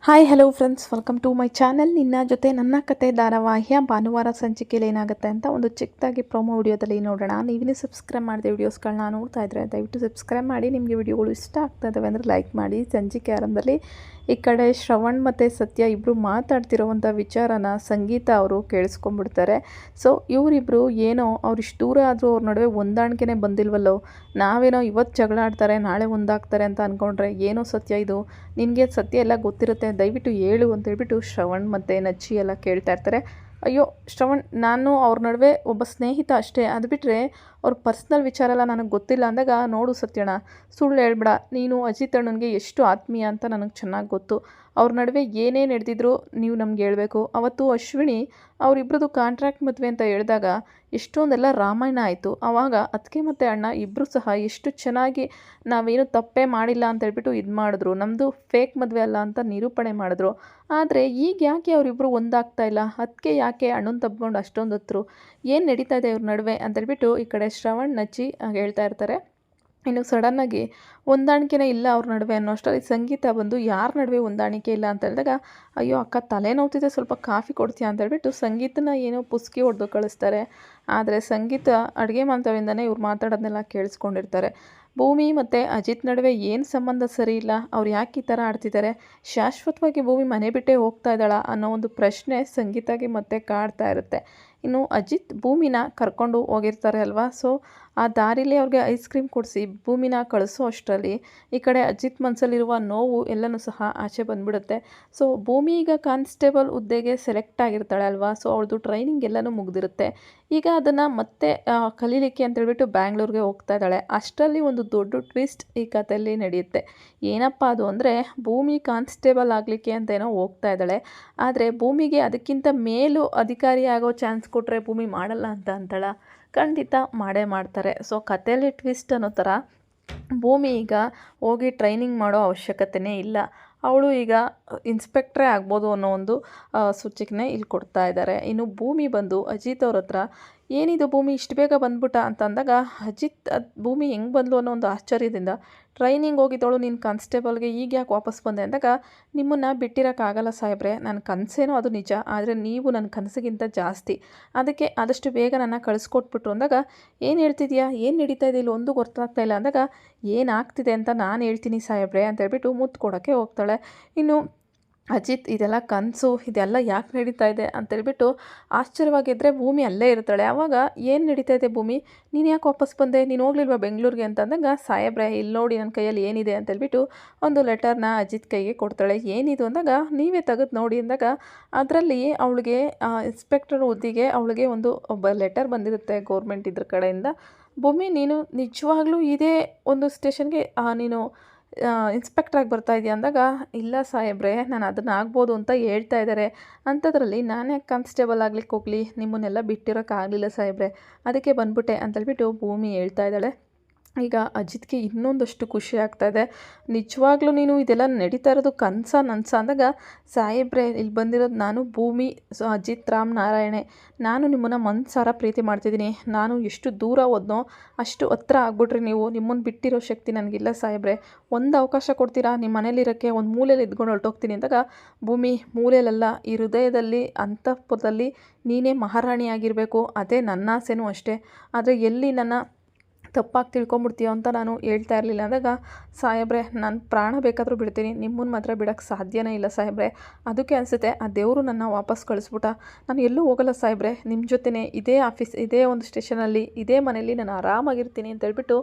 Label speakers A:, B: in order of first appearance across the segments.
A: Hi hello friends, welcome to my channel. ನಿನ್ನ ಜೊತೆ ನನ್ನ ಕತೆ ಧಾರಾವಾಹಿಯ ಭಾನುವಾರ ಸಂಚಿಕೆಯಲ್ಲಿ ಏನಾಗುತ್ತೆ ಅಂತ ಒಂದು ಚಿಕ್ಕದಾಗಿ ಪ್ರೊಮೋ ವಿಡಿಯೋದಲ್ಲಿ ನೋಡೋಣ. ನೀವಿನ್ನೂ ಸಬ್ಸ್ಕ್ರೈಬ್ ಮಾಡಿದೆ ವಿಡಿಯೋಸ್ಗಳನ್ನ ನೋಡ್ತಾ ಇದ್ದರೆ ದಯವಿಟ್ಟು ಸಬ್ಸ್ಕ್ರೈಬ್ ಮಾಡಿ. ನಿಮಗೆ ವಿಡಿಯೋಗಳು ಇಷ್ಟ ಆಗ್ತಾ ಇದ್ದಾವೆ ಅಂದರೆ ಲೈಕ್ ಮಾಡಿ. ಸಂಚಿಕೆ ಆರಂಭದಲ್ಲಿ ಈ ಕಡೆ ಶ್ರವಣ್ ಮತ್ತು ಸತ್ಯ ಇಬ್ಬರು ಮಾತಾಡ್ತಿರೋವಂಥ ವಿಚಾರನ ಸಂಗೀತ ಅವರು ಕೇಳಿಸ್ಕೊಂಡ್ಬಿಡ್ತಾರೆ. ಸೊ ಇವರಿಬ್ಬರು ಏನೋ ಅವ್ರಿಷ್ಟು ದೂರ ಆದರೂ ಅವ್ರ ನಡುವೆ ಹೊಂದಾಣಿಕೆನೇ ಬಂದಿಲ್ವಲ್ಲೋ, ನಾವೇನೋ ಇವತ್ತು ಜಗಳ ಆಡ್ತಾರೆ ನಾಳೆ ಒಂದಾಗ್ತಾರೆ ಅಂತ ಅಂದ್ಕೊಂಡ್ರೆ ಏನೋ ಸತ್ಯ ಇದು, ನಿನಗೆ ಸತ್ಯ ಎಲ್ಲ ಗೊತ್ತಿರುತ್ತೆ ದಯವಿಟ್ಟು ಹೇಳು ಅಂತ ಹೇಳ್ಬಿಟ್ಟು ಶ್ರವಣ್ ಮತ್ತು ನಚ್ಚಿ ಎಲ್ಲ ಕೇಳ್ತಾ ಇರ್ತಾರೆ. ಅಯ್ಯೋ ಶ್ರವಣ್, ನಾನು ಅವ್ರ ನಡುವೆ ಒಬ್ಬ ಸ್ನೇಹಿತ ಅಷ್ಟೇ, ಅದು ಬಿಟ್ಟರೆ ಅವ್ರ ಪರ್ಸ್ನಲ್ ವಿಚಾರ ಎಲ್ಲ ನನಗೆ ಗೊತ್ತಿಲ್ಲ ಅಂದಾಗ, ನೋಡು ಸತ್ಯಣ್ಣ ಸುಳ್ಳು ಹೇಳ್ಬೇಡ, ನೀನು ಅಜಿತ್ ಅಣ್ಣನಿಗೆ ಎಷ್ಟು ಆತ್ಮೀಯ ಅಂತ ನನಗೆ ಚೆನ್ನಾಗಿ ಗೊತ್ತು. ಅವ್ರ ನಡುವೆ ಏನೇ ನಡೆದಿದ್ರು ನೀವು ನಮ್ಗೆ ಹೇಳಬೇಕು. ಅವತ್ತು ಅಶ್ವಿನಿ ಅವರಿಬ್ಬರದು ಕಾಂಟ್ರಾಕ್ಟ್ ಮದುವೆ ಅಂತ ಹೇಳಿದಾಗ ಎಷ್ಟೊಂದೆಲ್ಲ ರಾಮಾಯಣ ಆಯಿತು. ಆವಾಗ ಅತ್ತಿಗೆ ಮತ್ತು ಅಣ್ಣ ಇಬ್ಬರು ಸಹ ಎಷ್ಟು ಚೆನ್ನಾಗಿ ನಾವೇನು ತಪ್ಪೇ ಮಾಡಿಲ್ಲ ಅಂತ ಹೇಳ್ಬಿಟ್ಟು ಇದು ಮಾಡಿದ್ರು, ನಮ್ಮದು ಫೇಕ್ ಮದುವೆ ಅಲ್ಲ ಅಂತ ನಿರೂಪಣೆ ಮಾಡಿದ್ರು. ಆದರೆ ಈಗ ಯಾಕೆ ಅವರಿಬ್ಬರು ಒಂದಾಗ್ತಾ ಇಲ್ಲ, ಅದಕ್ಕೆ ಯಾಕೆ ಅಣ್ಣನ ತಬ್ಕೊಂಡು ಅಷ್ಟೊಂದು ಹತ್ರು, ಏನು ನಡೀತಾ ಇದೆ ಇವ್ರ ನಡುವೆ ಅಂತೇಳ್ಬಿಟ್ಟು ಈ ಕಡೆ ಶ್ರವಣ್ ನಚ್ಚಿ ಹೇಳ್ತಾ ಇರ್ತಾರೆ. ಇನ್ನು ಸಡನ್ನಾಗಿ ಹೊಂದಾಣಿಕೆನೇ ಇಲ್ಲ ಅವ್ರ ನಡುವೆ ಅನ್ನೋ ಅಷ್ಟರಲ್ಲಿ ಸಂಗೀತ ಬಂದು ಯಾರ ನಡುವೆ ಹೊಂದಾಣಿಕೆ ಇಲ್ಲ ಅಂತ ಹೇಳಿದಾಗ, ಅಯ್ಯೋ ಅಕ್ಕ ತಲೆ ನೋವ್ತಿದೆ, ಸ್ವಲ್ಪ ಕಾಫಿ ಕೊಡ್ತೀಯಾ ಅಂತ ಹೇಳ್ಬಿಟ್ಟು ಸಂಗೀತನ ಏನೋ ಪುಸ್ಕಿ ಹೊಡೆದು ಕಳಿಸ್ತಾರೆ. ಆದರೆ ಸಂಗೀತ ಅಡುಗೆ ಮಂತವಿಂದನೇ ಇವ್ರು ಮಾತಾಡೋದನ್ನೆಲ್ಲ ಕೇಳಿಸ್ಕೊಂಡಿರ್ತಾರೆ. ಭೂಮಿ ಮತ್ತು ಅಜಿತ್ ನಡುವೆ ಏನು ಸಂಬಂಧ ಸರಿ ಇಲ್ಲ, ಅವ್ರು ಯಾಕೆ ಈ ಥರ ಆಡ್ತಿದ್ದಾರೆ, ಶಾಶ್ವತವಾಗಿ ಭೂಮಿ ಮನೆ ಬಿಟ್ಟೇ ಹೋಗ್ತಾ ಇದ್ದಾಳ ಅನ್ನೋ ಒಂದು ಪ್ರಶ್ನೆ ಸಂಗೀತಾಗೆ ಮತ್ತೆ ಕಾಡ್ತಾ ಇರುತ್ತೆ. ಇನ್ನು ಅಜಿತ್ ಭೂಮಿನ ಕರ್ಕೊಂಡು ಹೋಗಿರ್ತಾರೆ ಅಲ್ವಾ, ಸೊ ಆ ದಾರಿಲಿ ಅವ್ರಿಗೆ ಐಸ್ ಕ್ರೀಮ್ ಕೊಡಿಸಿ ಭೂಮಿನ ಕಳಿಸೋ ಅಷ್ಟರಲ್ಲಿ ಈ ಕಡೆ ಅಜಿತ್ ಮನಸ್ಸಲ್ಲಿರುವ ನೋವು ಎಲ್ಲನೂ ಸಹ ಆಚೆ ಬಂದುಬಿಡುತ್ತೆ. ಸೊ ಭೂಮಿ ಈಗ ಕಾನ್ಸ್ಟೇಬಲ್ ಹುದ್ದೆಗೆ ಸೆಲೆಕ್ಟ್ ಆಗಿರ್ತಾಳೆ ಅಲ್ವಾ, ಸೊ ಅವಳದು ಟ್ರೈನಿಂಗ್ ಎಲ್ಲನೂ ಮುಗಿದಿರುತ್ತೆ. ಈಗ ಅದನ್ನು ಮತ್ತೆ ಕಲೀಲಿಕ್ಕೆ ಅಂತೇಳ್ಬಿಟ್ಟು ಬ್ಯಾಂಗ್ಳೂರಿಗೆ ಹೋಗ್ತಾ ಇದ್ದಾಳೆ. ಅಷ್ಟರಲ್ಲಿ ಒಂದು ದೊಡ್ಡ ಟ್ವಿಸ್ಟ್ ಈ ಕಥೆಯಲ್ಲಿ ನಡೆಯುತ್ತೆ. ಏನಪ್ಪ ಅದು ಅಂದರೆ, ಭೂಮಿ ಕಾನ್ಸ್ಟೇಬಲ್ ಆಗಲಿಕ್ಕೆ ಅಂತೇನೋ ಹೋಗ್ತಾ ಇದ್ದಾಳೆ. ಆದರೆ ಭೂಮಿಗೆ ಅದಕ್ಕಿಂತ ಮೇಲೂ ಅಧಿಕಾರಿ ಆಗೋ ಚಾನ್ಸ್ ಕೊಟ್ಟರೆ ಭೂಮಿ ಮಾಡಲ್ಲ ಅಂತ ಅಂತಾಳ. ಖಂಡಿತ ಮಾಡೇ ಮಾಡ್ತಾರೆ. ಸೊ ಕಥೆಯಲ್ಲಿ ಟ್ವಿಸ್ಟ್ ಅನ್ನೋ ಥರ ಭೂಮಿ ಈಗ ಹೋಗಿ ಟ್ರೈನಿಂಗ್ ಮಾಡೋ ಅವಶ್ಯಕತೆಯೇ ಇಲ್ಲ, ಅವಳು ಈಗ ಇನ್ಸ್ಪೆಕ್ಟ್ರೇ ಆಗ್ಬೋದು ಅನ್ನೋ ಒಂದು ಸೂಚನೆ ಇಲ್ಲಿ ಕೊಡ್ತಾ ಇದ್ದಾರೆ. ಇನ್ನು ಭೂಮಿ ಬಂದು ಅಜಿತ್ ಅವ್ರ ಹತ್ರ, ಏನಿದು ಭೂಮಿ ಇಷ್ಟು ಬೇಗ ಬಂದ್ಬಿಟ್ಟ ಅಂತ ಅಂದಾಗ, ಅಜಿತ್ ಭೂಮಿ ಹೆಂಗೆ ಬಂದ್ಲು ಅನ್ನೋ ಒಂದು ಆಶ್ಚರ್ಯದಿಂದ, ಟ್ರೈನಿಂಗ್ ಹೋಗಿದ್ದವಳು ನೀನು ಕಾನ್ಸ್ಟೇಬಲ್ಗೆ ಈಗ ಯಾಕೆ ವಾಪಸ್ ಬಂದೆ ಅಂದಾಗ, ನಿಮ್ಮನ್ನು ಬಿಟ್ಟಿರೋಕ್ಕಾಗಲ್ಲ ಸಾಹೇಬ್ರೆ, ನನ್ನ ಕನಸೇನೋ ಅದು ನಿಜ, ಆದರೆ ನೀವು ನನ್ನ ಕನಸಿಗಿಂತ ಜಾಸ್ತಿ, ಅದಕ್ಕೆ ಆದಷ್ಟು ಬೇಗ ನನ್ನ ಕಳಿಸ್ಕೊಟ್ಬಿಟ್ರು ಅಂದಾಗ, ಏನು ಹೇಳ್ತಿದ್ಯಾ, ಏನು ನಡೀತಾ ಇದೆ ಇಲ್ಲಿ ಒಂದು ಗೊತ್ತಾಗ್ತಾ ಇಲ್ಲ ಅಂದಾಗ, ಏನಾಗ್ತಿದೆ ಅಂತ ನಾನು ಹೇಳ್ತೀನಿ ಸಾಹೇಬ್ರೆ ಅಂತ ಹೇಳ್ಬಿಟ್ಟು ಮುತ್ತು ಕೊಡೋಕ್ಕೆ ಹೋಗ್ತಾಳೆ. ಇನ್ನು ಅಜಿತ್ ಇದೆಲ್ಲ ಕನಸು, ಇದೆಲ್ಲ ಯಾಕೆ ನಡೀತಾ ಇದೆ ಅಂತೇಳ್ಬಿಟ್ಟು ಆಶ್ಚರ್ಯವಾಗಿದ್ದರೆ ಭೂಮಿ ಅಲ್ಲೇ ಇರ್ತಾಳೆ. ಆವಾಗ ಏನು ನಡೀತಾ ಇದೆ ಭೂಮಿ, ನೀನು ಯಾಕೆ ವಾಪಸ್ ಬಂದೆ, ನೀನು ಹೋಗ್ಲಿಲ್ವಾ ಬೆಂಗಳೂರಿಗೆ ಅಂತಂದಾಗ, ಸಾಹೇಬ್ರೆ ಇಲ್ಲಿ ನೋಡಿ ನನ್ನ ಕೈಯಲ್ಲಿ ಏನಿದೆ ಅಂತೇಳ್ಬಿಟ್ಟು ಒಂದು ಲೆಟರ್ನ ಅಜಿತ್ ಕೈಗೆ ಕೊಡ್ತಾಳೆ. ಏನಿದು ಅಂದಾಗ, ನೀವೇ ತೆಗೆದು ನೋಡಿ ಅಂದಾಗ ಅದರಲ್ಲಿ ಅವಳಿಗೆ ಇನ್ಸ್ಪೆಕ್ಟರ್ ಹುದ್ದೆಗೆ ಅವಳಿಗೆ ಒಬ್ಬ ಲೆಟರ್ ಬಂದಿರುತ್ತೆ ಗೌರ್ಮೆಂಟ್ ಇದ್ರ ಕಡೆಯಿಂದ. ಭೂಮಿ ನೀನು ನಿಜವಾಗ್ಲೂ ಇದೇ ಒಂದು ಸ್ಟೇಷನ್ಗೆ ನೀನು ಇನ್ಸ್ಪೆಕ್ಟ್ರಾಗಿ ಬರ್ತಾ ಇದೆಯಾ ಅಂದಾಗ, ಇಲ್ಲ ಸಾಹೇಬ್ರೆ ನಾನು ಅದನ್ನು ಆಗ್ಬೋದು ಅಂತ ಹೇಳ್ತಾ ಇದ್ದಾರೆ, ಅಂಥದ್ರಲ್ಲಿ ನಾನು ಯಾಕೆ ಕಾನ್ಸ್ಟೇಬಲ್ ಆಗ್ಲಿಕ್ಕೆ ಹೋಗಲಿ, ನಿಮ್ಮನ್ನೆಲ್ಲ ಬಿಟ್ಟಿರೋಕ್ಕಾಗಲಿಲ್ಲ ಸಾಹೇಬ್ರೆ, ಅದಕ್ಕೆ ಬಂದ್ಬಿಟ್ಟೆ ಅಂತೇಳ್ಬಿಟ್ಟು ಭೂಮಿ ಹೇಳ್ತಾ ಇದ್ದಾಳೆ. ಈಗ ಅಜಿತ್ಗೆ ಇನ್ನೊಂದಷ್ಟು ಖುಷಿ ಆಗ್ತಾಯಿದೆ. ನಿಜವಾಗ್ಲೂ ನೀನು ಇದೆಲ್ಲ ನಡೀತಾ ಇರೋದು ಕನಸ ನನಸ ಅಂದಾಗ, ಸಾಹೇಬ್ರೆ ಇಲ್ಲಿ ಬಂದಿರೋದು ನಾನು ಭೂಮಿ ಅಜಿತ್ ರಾಮ್ ನಾರಾಯಣೆ, ನಾನು ನಿಮ್ಮನ್ನು ಮನಸಾರ ಪ್ರೀತಿ ಮಾಡ್ತಿದ್ದೀನಿ, ನಾನು ಎಷ್ಟು ದೂರ ಹೋದ್ನೋ ಅಷ್ಟು ಹತ್ರ ಆಗ್ಬಿಟ್ರಿ ನೀವು, ನಿಮ್ಮನ್ನು ಬಿಟ್ಟಿರೋ ಶಕ್ತಿ ನನಗಿಲ್ಲ ಸಾಹೇಬ್ರೆ, ಒಂದು ಅವಕಾಶ ಕೊಡ್ತೀರಾ, ನಿಮ್ಮ ಮನೇಲಿರೋಕ್ಕೆ ಒಂದು ಮೂಲೆಯಲ್ಲಿ ಇದ್ಕೊಂಡು ಹೊರಟೋಗ್ತೀನಿ ಅಂದಾಗ, ಭೂಮಿ ಮೂಲೆಯಲ್ಲ ಈ ಹೃದಯದಲ್ಲಿ ಅಂತಃಪುರದಲ್ಲಿ ನೀನೇ ಮಹಾರಾಣಿಯಾಗಿರಬೇಕು, ಅದೇ ನನ್ನ ಆಸೆನೂ ಅಷ್ಟೇ, ಆದರೆ ಎಲ್ಲಿ ನನ್ನ ತಪ್ಪಾಗಿ ತಿಳ್ಕೊಂಬಿಡ್ತೀಯೋ ಅಂತ ನಾನು ಹೇಳ್ತಾ ಇರಲಿಲ್ಲ ಅಂದಾಗ, ಸಾಹೇಬ್ರೆ ನಾನು ಪ್ರಾಣ ಬೇಕಾದರೂ ಬಿಡ್ತೀನಿ, ನಿಮ್ಮನ್ನು ಮಾತ್ರ ಬಿಡೋಕ್ಕೆ ಸಾಧ್ಯನೇ ಇಲ್ಲ ಸಾಹೇಬ್ರೆ, ಅದಕ್ಕೆ ಅನಿಸುತ್ತೆ ಆ ದೇವರು ನನ್ನ ವಾಪಸ್ ಕಳಿಸ್ಬಿಟ್ಟ, ನಾನು ಎಲ್ಲೂ ಹೋಗಲ್ಲ ಸಾಹೇಬ್ರೆ, ನಿಮ್ಮ ಜೊತೆನೇ ಇದೇ ಆಫೀಸ್ ಇದೇ ಒಂದು ಸ್ಟೇಷನಲ್ಲಿ ಇದೇ ಮನೆಯಲ್ಲಿ ನಾನು ಆರಾಮಾಗಿರ್ತೀನಿ ಅಂತೇಳ್ಬಿಟ್ಟು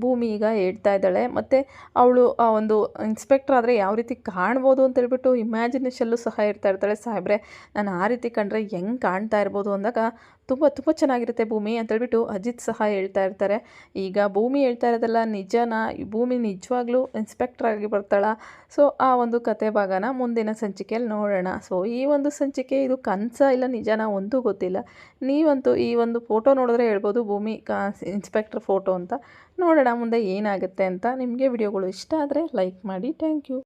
A: ಭೂಮಿ ಈಗ ಹೇಳ್ತಾ ಇದ್ದಾಳೆ. ಮತ್ತು ಅವಳು ಆ ಒಂದು ಇನ್ಸ್ಪೆಕ್ಟರ್ ಆದರೆ ಯಾವ ರೀತಿ ಕಾಣ್ಬೋದು ಅಂತೇಳ್ಬಿಟ್ಟು ಇಮ್ಯಾಜಿನೇಷಲ್ಲೂ ಸಹ ಇರ್ತಾ ಇರ್ತಾಳೆ. ಸಾಹೇಬ್ರೆ ನಾನು ಆ ರೀತಿ ಕಂಡ್ರೆ ಹೆಂಗೆ ಕಾಣ್ತಾ ಇರ್ಬೋದು ಅಂದಾಗ, ತುಂಬ ತುಂಬ ಚೆನ್ನಾಗಿರುತ್ತೆ ಭೂಮಿ ಅಂತೇಳ್ಬಿಟ್ಟು ಅಜಿತ್ ಸಹ ಹೇಳ್ತಾ ಇರ್ತಾರೆ. ಈಗ ಭೂಮಿ ಹೇಳ್ತಾ ಇರೋದಲ್ಲ ನಿಜನಾ, ಭೂಮಿ ನಿಜವಾಗ್ಲೂ ಇನ್ಸ್ಪೆಕ್ಟರ್ ಆಗಿ ಬರ್ತಾಳ? ಸೊ ಆ ಒಂದು ಕತೆ ಭಾಗನ ಮುಂದಿನ ಸಂಚಿಕೆಯಲ್ಲಿ ನೋಡೋಣ. ಸೊ ಈ ಒಂದು ಸಂಚಿಕೆ ಇದು ಕನಸ ಇಲ್ಲ ನಿಜನಾ ಒಂದೂ ಗೊತ್ತಿಲ್ಲ, ನೀವಂತೂ ಈ ಒಂದು ಫೋಟೋ ನೋಡಿದ್ರೆ ಹೇಳ್ಬೋದು ಭೂಮಿ ಇನ್ಸ್ಪೆಕ್ಟರ್ ಫೋಟೋ ಅಂತ. ನೋಡೋಣ ಮುಂದೆ ಏನಾಗುತ್ತೆ ಅಂತ. ನಿಮಗೆ ವಿಡಿಯೋಗಳು ಇಷ್ಟ ಆದರೆ ಲೈಕ್ ಮಾಡಿ. Thank you.